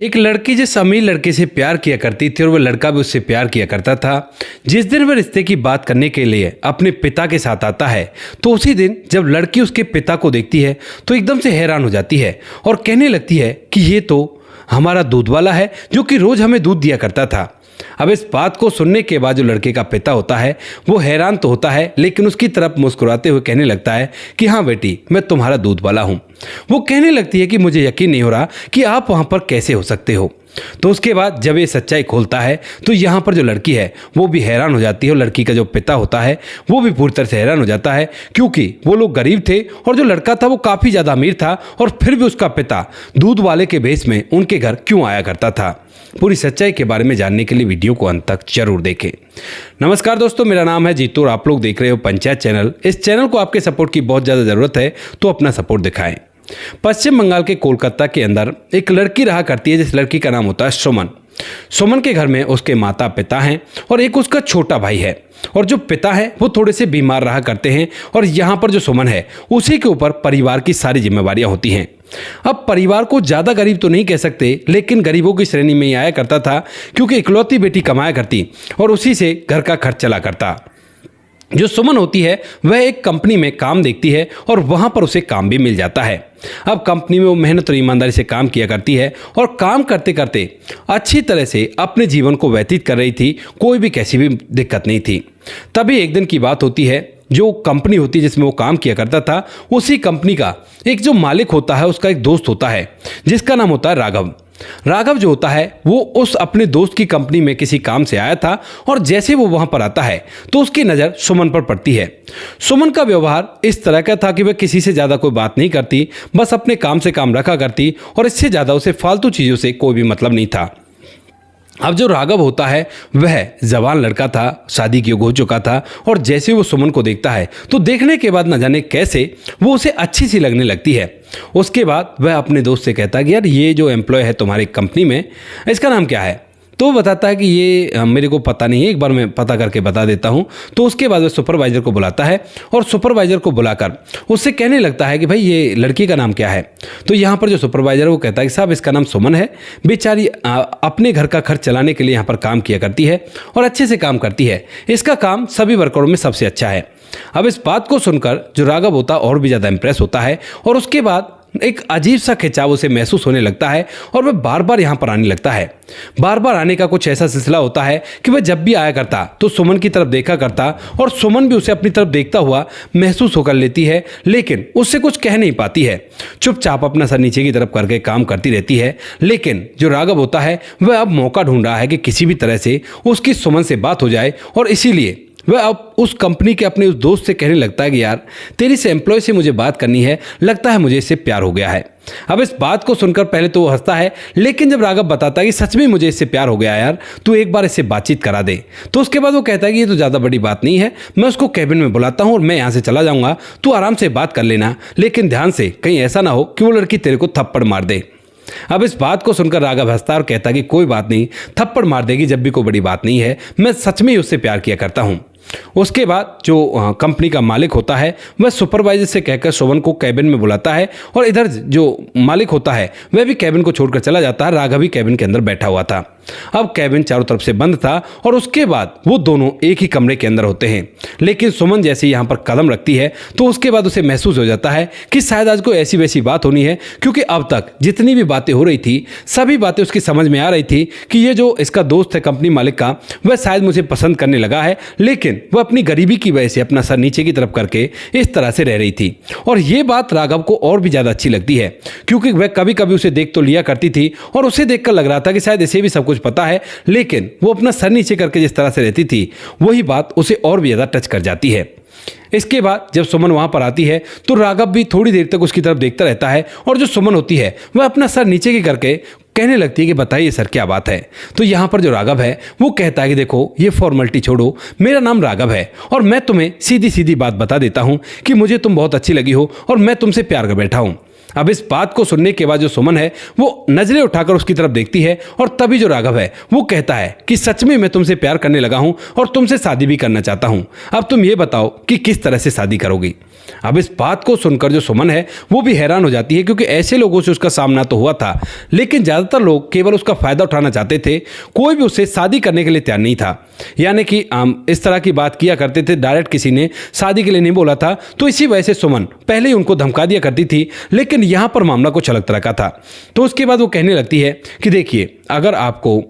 एक लड़की जिस अमीर लड़के से प्यार किया करती थी और वह लड़का भी उससे प्यार किया करता था। जिस दिन वह रिश्ते की बात करने के लिए अपने पिता के साथ आता है तो उसी दिन जब लड़की उसके पिता को देखती है तो एकदम से हैरान हो जाती है और कहने लगती है कि ये तो हमारा दूध वाला है जो कि रोज हमें दूध दिया करता था। अब इस बात को सुनने के बाद जो लड़के का पिता होता है वो हैरान तो होता है, लेकिन उसकी तरफ मुस्कुराते हुए कहने लगता है कि हाँ बेटी, मैं तुम्हारा दूध वाला हूँ। वो कहने लगती है कि मुझे यकीन नहीं हो रहा कि आप वहाँ पर कैसे हो सकते हो। तो उसके बाद जब ये सच्चाई खोलता है तो यहाँ पर जो लड़की है वो भी हैरान हो जाती है और लड़की का जो पिता होता है वो भी पूरी तरह से हैरान हो जाता है, क्योंकि वो लोग गरीब थे और जो लड़का था वो काफ़ी ज़्यादा अमीर था और फिर भी उसका पिता दूध वाले के भेष में उनके घर क्यों आया करता था। पूरी सच्चाई के बारे में जानने के लिए वीडियो को अंत तक जरूर देखें। नमस्कार दोस्तों, मेरा नाम है जीतू और आप लोग देख रहे हो पंचायत चैनल। इस चैनल को आपके सपोर्ट की बहुत ज़्यादा ज़रूरत है, तो अपना सपोर्ट दिखाएं। पश्चिम बंगाल के कोलकाता के अंदर एक लड़की रहा करती है जिस लड़की का नाम होता है सुमन। सुमन के घर में उसके माता पिता हैं और एक उसका छोटा भाई है, और जो पिता है वो थोड़े से बीमार रहा करते हैं और यहाँ पर जो सुमन है उसी के ऊपर परिवार की सारी जिम्मेवारियां होती हैं। अब परिवार को ज़्यादा गरीब तो नहीं कह सकते, लेकिन गरीबों की श्रेणी में ही आया करता था, क्योंकि इकलौती बेटी कमाया करती और उसी से घर का खर्च चला करता। जो सुमन होती है वह एक कंपनी में काम देखती है और वहाँ पर उसे काम भी मिल जाता है। अब कंपनी में वो मेहनत और ईमानदारी से काम किया करती है और काम करते करते अच्छी तरह से अपने जीवन को व्यतीत कर रही थी, कोई भी कैसी भी दिक्कत नहीं थी। तभी एक दिन की बात होती है, जो कंपनी होती है जिसमें वो काम किया करता था उसी कंपनी का एक जो मालिक होता है उसका एक दोस्त होता है जिसका नाम होता है राघव। राघव जो होता है वो उस अपने दोस्त की कंपनी में किसी काम से आया था और जैसे वो वहां पर आता है तो उसकी नज़र सुमन पर पड़ती है। सुमन का व्यवहार इस तरह का था कि वह किसी से ज़्यादा कोई बात नहीं करती, बस अपने काम से काम रखा करती और इससे ज़्यादा उसे फालतू चीज़ों से कोई भी मतलब नहीं था। अब जो राघव होता है वह जवान लड़का था, शादी की हो चुका था, और जैसे वो सुमन को देखता है तो देखने के बाद न जाने कैसे वो उसे अच्छी सी लगने लगती है। उसके बाद वह अपने दोस्त से कहता है कि यार ये जो एम्प्लॉय है तुम्हारी कंपनी में, इसका नाम क्या है? तो वो बताता है कि ये मेरे को पता नहीं है, एक बार मैं पता करके बता देता हूँ। तो उसके बाद वह सुपरवाइज़र को बुलाता है और सुपरवाइज़र को बुलाकर उससे कहने लगता है कि भाई ये लड़की का नाम क्या है? तो यहाँ पर जो सुपरवाइज़र वो कहता है कि साहब इसका नाम सुमन है, बेचारी अपने घर का खर्च चलाने के लिए यहाँ पर काम किया करती है और अच्छे से काम करती है, इसका काम सभी वर्करों में सबसे अच्छा है। अब इस बात को सुनकर जो राघव होता और भी ज़्यादा इंप्रेस होता है और उसके बाद एक अजीब सा खिंचाव उसे महसूस होने लगता है और वह बार बार यहाँ पर आने लगता है। बार बार आने का कुछ ऐसा सिलसिला होता है कि वह जब भी आया करता तो सुमन की तरफ देखा करता और सुमन भी उसे अपनी तरफ देखता हुआ महसूस होकर लेती है, लेकिन उससे कुछ कह नहीं पाती है। चुपचाप अपना सर नीचे की तरफ करके काम करती रहती है। लेकिन जो राघव होता है वह अब मौका ढूंढ रहा है कि किसी भी तरह से उसकी सुमन से बात हो जाए, और इसीलिए वह अब उस कंपनी के अपने उस दोस्त से कहने लगता है कि यार तेरी से एम्प्लॉय से मुझे बात करनी है, लगता है मुझे इससे प्यार हो गया है। अब इस बात को सुनकर पहले तो वो हंसता है, लेकिन जब राघव बताता है कि सच में मुझे इससे प्यार हो गया यार, तू एक बार इससे बातचीत करा दे, तो उसके बाद वो कहता है कि ये तो ज़्यादा बड़ी बात नहीं है, मैं उसको कैबिन में बुलाता हूँ और मैं यहाँ से चला जाऊँगा, तू आराम से बात कर लेना, लेकिन ध्यान से कहीं ऐसा ना हो कि वो लड़की तेरे को थप्पड़ मार दे। अब इस बात को सुनकर राघव हंसता और कहता कि कोई बात नहीं, थप्पड़ मार देगी जब भी कोई बड़ी बात नहीं है, मैं सच में ही उससे प्यार किया करता हूँ। उसके बाद जो कंपनी का मालिक होता है वह सुपरवाइजर से कहकर सुमन को कैबिन में बुलाता है और इधर जो मालिक होता है वह भी कैबिन को छोड़कर चला जाता है। राघव भी कैबिन के अंदर बैठा हुआ था। अब कैबिन चारों तरफ से बंद था और उसके बाद वो दोनों एक ही कमरे के अंदर होते हैं, लेकिन सुमन जैसे यहाँ पर कदम रखती है तो उसके बाद उसे महसूस हो जाता है कि शायद आज कोई ऐसी वैसी बात होनी है, क्योंकि अब तक जितनी भी बातें हो रही थी सभी बातें उसकी समझ में आ रही थी कि ये जो इसका दोस्त है कंपनी मालिक का वह शायद मुझे पसंद करने लगा है, लेकिन वह अपनी गरीबी की वजह से अपना सर नीचे की तरफ करके इस तरह से रह रही थी। और ये बात राघव को और भी ज़्यादा अच्छी लगती है, क्योंकि वह कभी कभी उसे देख तो लिया करती थी और उसे देखकर लग रहा था कि शायद इसे भी सब कुछ पता है, लेकिन वो अपना सर नीचे करके जिस तरह से रहती थी वही बात उसे और भी ज़्यादा टच कर जाती है। इसके बाद जब सुमन वहां पर आती है तो राघव भी थोड़ी देर तक उसकी तरफ देखता रहता है और जो सुमन होती है वह अपना सर नीचे की करके कहने लगती है कि बताइए सर क्या बात है। तो यहाँ पर जो राघव है वो कहता है कि देखो ये फॉर्मेलिटी छोड़ो, मेरा नाम राघव है और मैं तुम्हें सीधी सीधी बात बता देता हूँ कि मुझे तुम बहुत अच्छी लगी हो और मैं तुमसे प्यार कर बैठा हूँ। अब इस बात को सुनने के बाद जो सुमन है वो नजरें उठाकर उसकी तरफ देखती है और तभी जो राघव है वो कहता है कि सच में मैं तुमसे प्यार करने लगा हूं और तुमसे शादी भी करना चाहता हूं। अब तुम ये बताओ कि किस तरह से शादी करोगी। अब इस बात को सुनकर जो सुमन है वो भी हैरान हो जाती है, क्योंकि ऐसे लोगों से उसका सामना तो हुआ था, लेकिन ज़्यादातर लोग केवल उसका फायदा उठाना चाहते थे, कोई भी उससे शादी करने के लिए तैयार नहीं था। यानी कि इस तरह की बात किया करते थे, डायरेक्ट किसी ने शादी के लिए नहीं बोला था। तो इसी वजह से सुमन पहले ही उनको धमका दिया करती थी, लेकिन यहाँ पर मामला कुछ अलग तरह का था। तो उसके बाद वो कहने लगती है कि देखिए, अगर आपको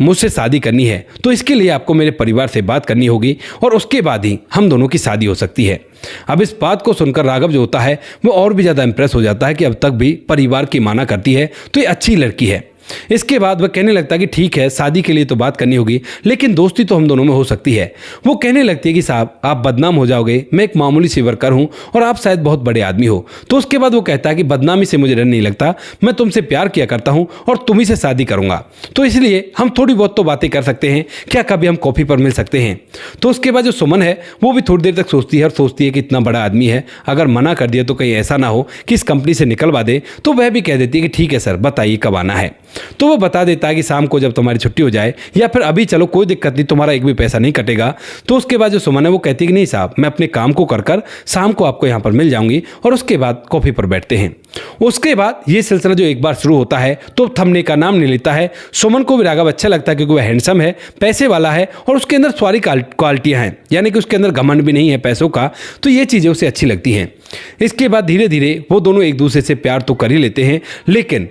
मुझसे शादी करनी है तो इसके लिए आपको मेरे परिवार से बात करनी होगी और उसके बाद ही हम दोनों की शादी हो सकती है। अब इस बात को सुनकर राघव जो होता है वो और भी ज़्यादा इंप्रेस हो जाता है कि अब तक भी परिवार की माना करती है, तो ये अच्छी लड़की है। इसके बाद वह कहने लगता है कि ठीक है, शादी के लिए तो बात करनी होगी, लेकिन दोस्ती तो हम दोनों में हो सकती है। वो कहने लगती है कि साहब, आप बदनाम हो जाओगे, मैं एक मामूली सी वर्कर हूं और आप शायद बहुत बड़े आदमी हो। तो उसके बाद वो कहता है कि बदनामी से मुझे डर नहीं लगता, मैं तुमसे प्यार किया करता हूं और तुम्ही से शादी करूंगा, तो इसलिए हम थोड़ी बहुत तो बातें कर सकते हैं, क्या कभी हम कॉफी पर मिल सकते हैं। तो उसके बाद जो सुमन है वो भी थोड़ी देर तक सोचती है और सोचती है कि इतना बड़ा आदमी है, अगर मना कर दिया तो कहीं ऐसा ना हो कि इस कंपनी से निकलवा दे। तो वह भी कह देती है कि ठीक है सर, बताइए कब आना है। तो वो बता देता है कि शाम को जब तुम्हारी छुट्टी हो जाए, या फिर अभी चलो कोई दिक्कत नहीं, तुम्हारा एक भी पैसा नहीं कटेगा। तो उसके बाद जो सुमन है वो कहती है कि नहीं साहब, मैं अपने काम को कर कर शाम को आपको यहाँ पर मिल जाऊंगी और उसके बाद कॉफी पर बैठते हैं। उसके बाद ये सिलसिला जो एक बार शुरू होता है तो थमने का नाम नहीं लेता है। सुमन को भी राघव अच्छा लगता है, क्योंकि वह हैंडसम है, पैसे वाला है और उसके अंदर सारी क्वालिटियाँ हैं, यानी कि उसके अंदर घमंड भी नहीं है पैसों का। तो ये चीज़ें उसे अच्छी लगती हैं। इसके बाद धीरे धीरे वो दोनों एक दूसरे से प्यार तो कर ही लेते हैं, लेकिन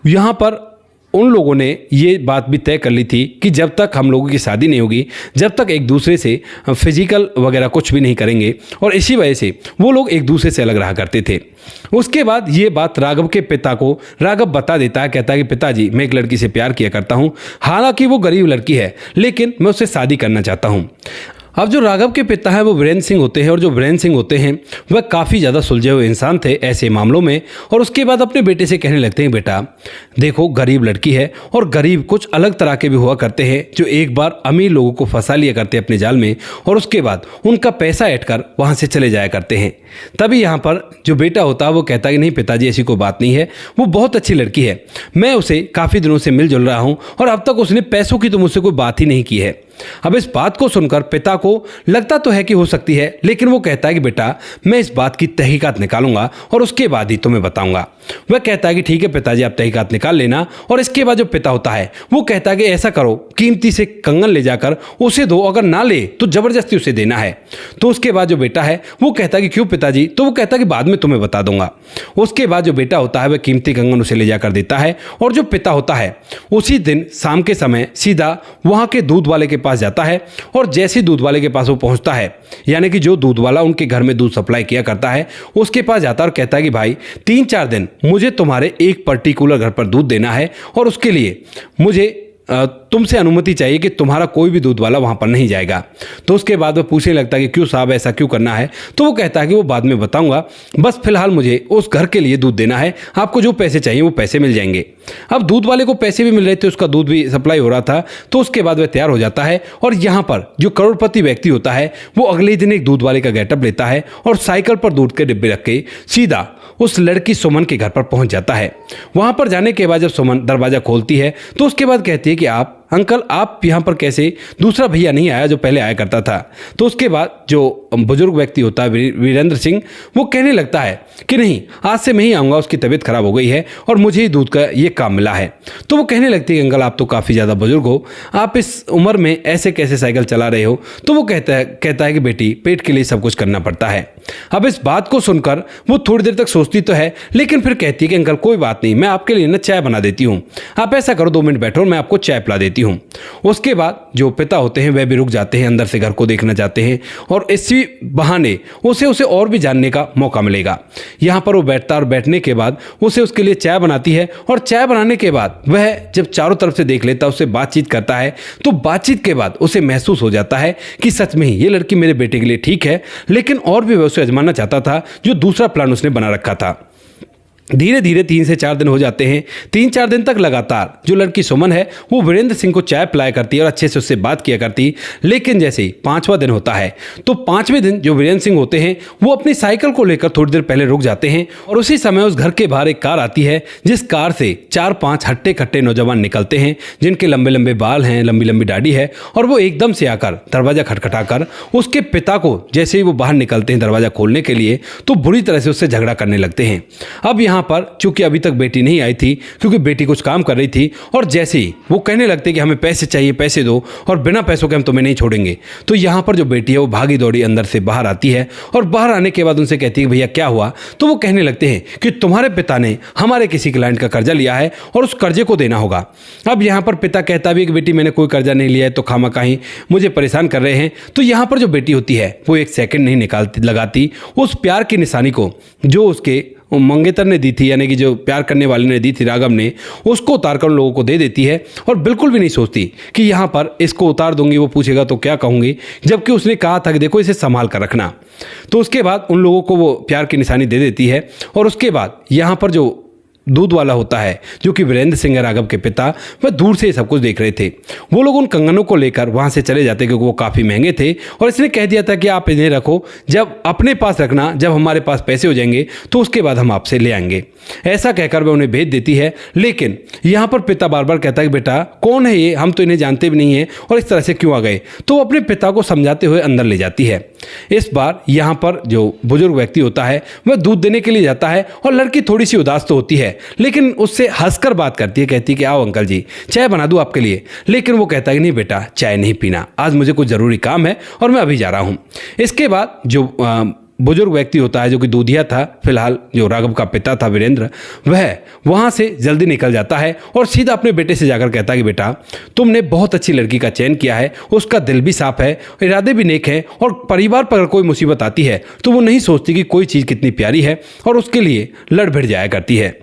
यहाँ पर उन लोगों ने ये बात भी तय कर ली थी कि जब तक हम लोगों की शादी नहीं होगी, जब तक एक दूसरे से फिजिकल वगैरह कुछ भी नहीं करेंगे, और इसी वजह से वो लोग एक दूसरे से अलग रहा करते थे। उसके बाद ये बात राघव के पिता को राघव बता देता है, कहता है कि पिताजी, मैं एक लड़की से प्यार किया करता हूँ, हालांकि वो गरीब लड़की है, लेकिन मैं उससे शादी करना चाहता हूँ। अब जो राघव के पिता हैं वो वीरेंद्र सिंह होते हैं, और जो वीरेंद्र सिंह होते हैं वह काफ़ी ज़्यादा सुलझे हुए इंसान थे ऐसे मामलों में। और उसके बाद अपने बेटे से कहने लगते हैं, बेटा देखो, गरीब लड़की है और गरीब कुछ अलग तरह के भी हुआ करते हैं, जो एक बार अमीर लोगों को फंसा लिया करते हैं अपने जाल में, और उसके बाद उनका पैसा ऐड कर वहाँ से चले जाया करते हैं। तभी यहाँ पर जो बेटा होता है वो कहता है कि नहीं पिताजी, ऐसी कोई बात नहीं है, वो बहुत अच्छी लड़की है, मैं उसे काफ़ी दिनों से मिलजुल रहा हूँ और अब तक उसने पैसों की तो मुझसे कोई बात ही नहीं की है। अब इस बात को सुनकर पिता को लगता तो है कि हो सकती है, लेकिन वो कहता है कि बेटा, मैं इस बात की तहकीकात निकालूंगा और उसके बाद ही तुम्हें बताऊंगा। वह कहता है कि ठीक है पिताजी, आप तहकीकात निकाल लेना। और इसके बाद जो पिता होता है वो कहता है कि ऐसा करो, कीमती से कंगन ले जाकर उसे दो, अगर ना ले तो जबरदस्ती उसे देना है। तो उसके बाद जो बेटा है वो कहता है कि क्यों पिताजी? तो वो कहता है कि बाद में तुम्हें बता दूंगा। उसके बाद जो बेटा होता है वह कीमती कंगन उसे ले जाकर देता है, और जो पिता होता है उसी दिन शाम के समय सीधा वहां के दूध वाले के पास जाता है, और जैसे दूध वाले के पास वो पहुंचता है, यानी कि जो दूध वाला उनके घर में दूध सप्लाई किया करता है, उसके पास जाता है और कहता है कि भाई 3-4 दिन मुझे तुम्हारे एक पर्टिकुलर घर पर दूध देना है, और उसके लिए मुझे तुमसे अनुमति चाहिए कि तुम्हारा कोई भी दूध वाला वहाँ पर नहीं जाएगा। तो उसके बाद वह पूछने लगता है कि क्यों साहब, ऐसा क्यों करना है? तो वो कहता है कि वो बाद में बताऊंगा, बस फिलहाल मुझे उस घर के लिए दूध देना है, आपको जो पैसे चाहिए वो पैसे मिल जाएंगे। अब दूध वाले को पैसे भी मिल रहे थे, उसका दूध भी सप्लाई हो रहा था। तो उसके बाद वह तैयार हो जाता है, और यहाँ पर जो करोड़पति व्यक्ति होता है वो अगले दिन एक दूध वाले का गेटअप लेता है और साइकिल पर दूध के डिब्बे रख के सीधा उस लड़की सुमन के घर पर पहुंच जाता है। वहां पर जाने के बाद जब सुमन दरवाजा खोलती है तो उसके बाद कहती है कि आप अंकल, आप यहाँ पर कैसे? दूसरा भैया नहीं आया जो पहले आया करता था। तो उसके बाद जो बुजुर्ग व्यक्ति होता है वीरेंद्र सिंह, वो कहने लगता है कि नहीं, आज से मैं ही आऊँगा, उसकी तबीयत खराब हो गई है और मुझे ही दूध का ये काम मिला है। तो वो कहने लगती है कि अंकल, आप तो काफ़ी ज़्यादा बुजुर्ग हो, आप इस उम्र में ऐसे कैसे साइकिल चला रहे हो? तो वो कहता है कि बेटी, पेट के लिए सब कुछ करना पड़ता है। अब इस बात को सुनकर वो थोड़ी देर तक सोचती तो है, लेकिन फिर कहती है कि अंकल कोई बात नहीं, मैं आपके लिए ना चाय बना देती हूँ, आप ऐसा करो 2 मिनट बैठो और मैं आपको चाय पिला देती हूँ। उसके बाद जो पिता होते हैं वह भी रुक जाते हैं, अंदर से घर को देखना चाहते हैं, और इसी बहाने उसे और भी जानने का मौका मिलेगा। यहाँ पर वो बैठता और बैठने के बाद उसे उसके लिए चाय बनाती है, और चाय बनाने के बाद वह जब चारों तरफ से देख लेता है, उससे बातचीत करता है, तो बातचीत के बाद उसे महसूस हो जाता है कि सच में ही ये लड़की मेरे बेटे के लिए ठीक है, लेकिन और भी वह उसे आजमाना चाहता था, जो दूसरा प्लान उसने बना रखा था। धीरे धीरे 3 से 4 दिन हो जाते हैं। 3-4 दिन तक लगातार जो लड़की सुमन है वो वीरेंद्र सिंह को चाय पिलाया करती है और अच्छे से उससे बात किया करती। लेकिन जैसे ही 5वां दिन होता है तो 5वें दिन जो वीरेंद्र सिंह होते हैं वो अपनी साइकिल को लेकर थोड़ी देर पहले रुक जाते हैं और उसी समय उस घर के बाहर एक कार आती है, जिस कार से 4-5 हट्टे कट्टे नौजवान निकलते हैं जिनके लंबे लंबे बाल हैं, लंबी लंबी दाढ़ी है, और वो एकदम से आकर दरवाजा खटखटाकर उसके पिता को, जैसे ही वो बाहर निकलते हैं दरवाजा खोलने के लिए, तो बुरी तरह से उससे झगड़ा करने लगते हैं। अब यहाँ पर चूंकि अभी तक बेटी नहीं आई थी, क्योंकि बेटी कुछ काम कर रही थी, और जैसे ही वो कहने लगते कि हमें पैसे चाहिए, पैसे दो, और बिना पैसों के हम तुम्हें नहीं छोड़ेंगे, तो यहाँ पर जो बेटी है वो भागी दौड़ी अंदर से बाहर आती है और बाहर आने के बाद उनसे कहती है भैया क्या हुआ। तो वो कहने लगते हैं कि तुम्हारे पिता ने हमारे किसी क्लाइंट का कर्जा लिया है और उस कर्जे को देना होगा। अब यहाँ पर पिता कहता भी कि बेटी मैंने कोई कर्जा नहीं लिया है, तो खामखा मुझे परेशान कर रहे हैं। तो यहाँ पर जो बेटी होती है वो एक सेकंड नहीं लगाती उस प्यार की निशानी को जो उसके मंगेतर ने दी थी, यानी कि जो प्यार करने वाले ने दी थी राघव ने, उसको उतारकर उन लोगों को दे देती है और बिल्कुल भी नहीं सोचती कि यहाँ पर इसको उतार दूंगी, वो पूछेगा तो क्या कहूँगी, जबकि उसने कहा था कि देखो इसे संभाल कर रखना। तो उसके बाद उन लोगों को वो प्यार की निशानी दे देती है और उसके बाद यहाँ पर जो दूध वाला होता है जो कि वीरेंद्र सिंह राघव के पिता, वह दूर से सब कुछ देख रहे थे। वो लोग उन कंगनों को लेकर वहां से चले जाते क्योंकि वो काफ़ी महंगे थे और इसने कह दिया था कि आप इन्हें रखो, जब अपने पास रखना, जब हमारे पास पैसे हो जाएंगे तो उसके बाद हम आपसे ले आएंगे। ऐसा कहकर वह उन्हें भेज देती है। लेकिन यहाँ पर पिता बार बार कहता है कि बेटा कौन है ये, हम तो इन्हें जानते भी नहीं हैं और इस तरह से क्यों आ गए। तो वो अपने पिता को समझाते हुए अंदर ले जाती है। इस बार यहाँ पर जो बुजुर्ग व्यक्ति होता है वह दूध देने के लिए जाता है और लड़की थोड़ी सी उदास तो होती है, लेकिन उससे हंसकर बात करती है, कहती है कि आओ अंकल जी चाय बना दूं आपके लिए। लेकिन वो कहता है कि नहीं बेटा चाय नहीं पीना, आज मुझे कुछ ज़रूरी काम है और मैं अभी जा रहा हूँ। इसके बाद जो बुजुर्ग व्यक्ति होता है जो कि दूधिया था, फिलहाल जो राघव का पिता था वीरेंद्र, वह वहाँ से जल्दी निकल जाता है और सीधा अपने बेटे से जाकर कहता है कि बेटा तुमने बहुत अच्छी लड़की का चयन किया है, उसका दिल भी साफ है, इरादे भी नेक हैं, और परिवार पर कोई मुसीबत आती है तो वो नहीं सोचती कि कोई चीज़ कितनी प्यारी है और उसके लिए लड़ भिड़ जाया करती है।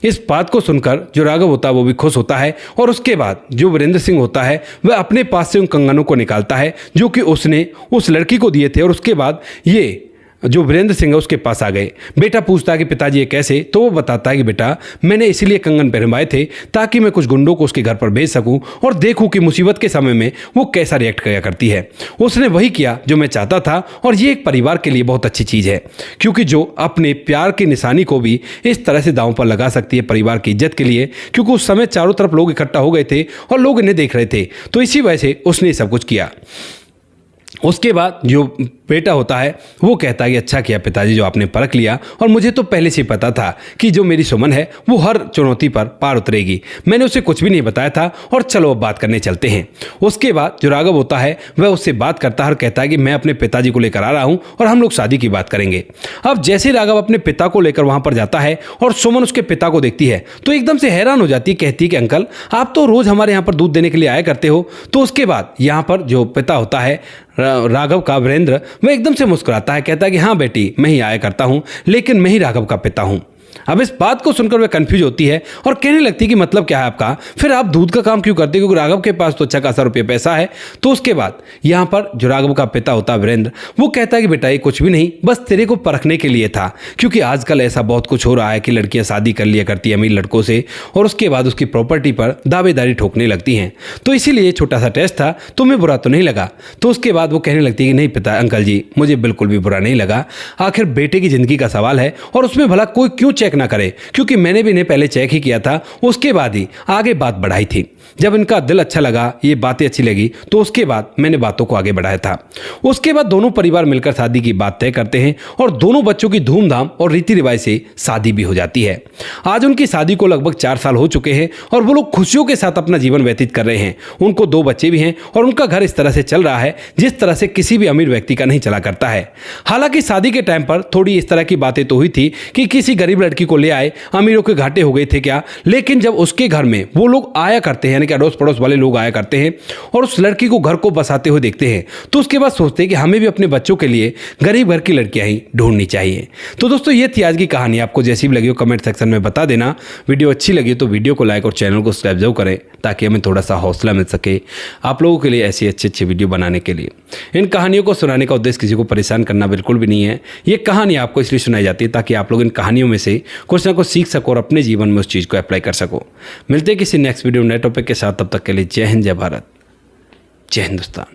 इस बात को सुनकर जो राघव होता है वो भी खुश होता है और उसके बाद जो वीरेंद्र सिंह होता है वह अपने पास से उन कंगनों को निकालता है जो कि उसने उस लड़की को दिए थे, और उसके बाद ये जो वीरेंद्र सिंह है उसके पास आ गए। बेटा पूछता है कि पिताजी ये कैसे, तो वो बताता है कि बेटा मैंने इसीलिए कंगन पहनवाए थे ताकि मैं कुछ गुंडों को उसके घर पर भेज सकूं और देखूं कि मुसीबत के समय में वो कैसा रिएक्ट किया करती है। उसने वही किया जो मैं चाहता था और ये एक परिवार के लिए बहुत अच्छी चीज़ है, क्योंकि जो अपने प्यार की निशानी को भी इस तरह से दांव पर लगा सकती है परिवार की इज्जत के लिए, क्योंकि उस समय चारों तरफ लोग इकट्ठा हो गए थे और लोग इन्हें देख रहे थे, तो इसी वजह से उसने सब कुछ किया। उसके बाद जो बेटा होता है वो कहता है कि अच्छा किया पिताजी जो आपने परख लिया, और मुझे तो पहले से पता था कि जो मेरी सुमन है वो हर चुनौती पर पार उतरेगी, मैंने उसे कुछ भी नहीं बताया था, और चलो अब बात करने चलते हैं। उसके बाद जो राघव होता है वह उससे बात करता है और कहता है कि मैं अपने पिताजी को लेकर आ रहा हूँ और हम लोग शादी की बात करेंगे। अब जैसे राघव अपने पिता को लेकर वहाँ पर जाता है और सुमन उसके पिता को देखती है तो एकदम से हैरान हो जाती है, कहती है कि अंकल आप तो रोज़ हमारे यहाँ पर दूध देने के लिए आया करते हो। तो उसके बाद यहाँ पर जो पिता होता है राघव का, वीरेंद्र, वह एकदम से मुस्कुराता है, कहता है कि हाँ बेटी मैं ही आया करता हूँ, लेकिन मैं ही राघव का पिता हूँ। अब इस बात को सुनकर वह कंफ्यूज होती है और कहने लगती है कि मतलब क्या है आपका, फिर आप दूध का काम क्यों करते, क्योंकि राघव के पास तो अच्छा खासा रुपये पैसा है। तो उसके बाद यहाँ पर जो राघव का पिता होता है वीरेंद्र, वो कहता है कि बेटा ये कुछ भी नहीं, बस तेरे को परखने के लिए था, क्योंकि आजकल ऐसा बहुत कुछ हो रहा है कि लड़कियाँ शादी कर लिया करती है अमीर लड़कों से और उसके बाद उसकी प्रॉपर्टी पर दावेदारी ठोकने लगती हैं, तो इसीलिए छोटा सा टेस्ट था, तुम्हें बुरा तो नहीं लगा। तो उसके बाद वो कहने लगती है कि नहीं पिता अंकल जी मुझे बिल्कुल भी बुरा नहीं लगा, आखिर बेटे की ज़िंदगी का सवाल है और उसमें भला कोई क्यों चेक ना करे, क्योंकि मैंने भी इन्हें पहले चेक ही किया था, उसके बाद ही आगे बात बढ़ाई थी। जब इनका दिल अच्छा लगा, ये बातें अच्छी लगी, तो उसके बाद मैंने बातों को आगे बढ़ाया था। उसके बाद दोनों परिवार मिलकर शादी की बात तय करते हैं और दोनों बच्चों की धूमधाम और रीति रिवाज से शादी भी हो जाती है। आज उनकी शादी को लगभग 4 साल हो चुके हैं और वो लोग खुशियों के साथ अपना जीवन व्यतीत कर रहे हैं। उनको 2 बच्चे भी हैं और उनका घर इस तरह से चल रहा है जिस तरह से किसी भी अमीर व्यक्ति का नहीं चला करता है। हालांकि शादी के टाइम पर थोड़ी इस तरह की बातें तो हुई थी कि किसी गरीब लड़की को ले आए, अमीरों के घाटे हो गए थे क्या, लेकिन जब उसके घर में वो लोग आया करते हैं, यानी कि अड़ोस पड़ोस वाले लोग आया करते हैं और उस लड़की को घर को बसाते हुए देखते हैं, तो उसके बाद सोचते हैं कि हमें भी अपने बच्चों के लिए गरीब घर की लड़कियां ही ढूंढनी चाहिए। तो दोस्तों ये थी आज की कहानी, आपको जैसी भी लगी हो कमेंट सेक्शन में बता देना। वीडियो अच्छी लगी तो वीडियो को लाइक और चैनल को सब्सक्राइब जरूर करें ताकि हमें थोड़ा सा हौसला मिल सके आप लोगों के लिए ऐसी अच्छी वीडियो बनाने के लिए। इन कहानियों को सुनाने का उद्देश्य किसी को परेशान करना बिल्कुल भी नहीं है। ये कहानी आपको इसलिए सुनाई जाती है ताकि आप लोग इन कहानियों में से कुछ ना कुछ सीख सको और अपने जीवन में उस चीज़ को अप्लाई कर सको। मिलते हैं किसी नेक्स्ट वीडियो नए टॉपिक के साथ, तब तक के लिए जय हिंद, जय भारत, जय हिंदुस्तान।